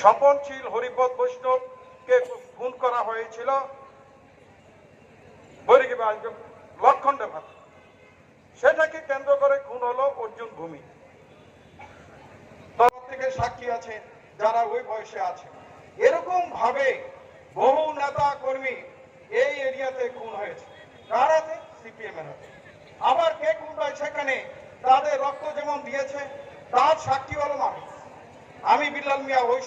স্বপনশীল হরিপদ বৈষ্ণবকে খুন করা হয়েছিল লক্ষণ ভাত, সেটাকে কেন্দ্র করে খুন হলো অর্জুন ভূমি। তরফ থেকে সাক্ষী আছে যারা ওই বয়সে আছে। এরকম ভাবে বহু নেতা কর্মী এই এরিয়াতে খুন হয়েছে। কার হাতে? সিপিএম এর হাতে। আবার কে খুন হয় সেখানে তাদের রক্ত যেমন দিয়েছে তার সাক্ষী হলো আমি বিল্লাল মিয়া ওই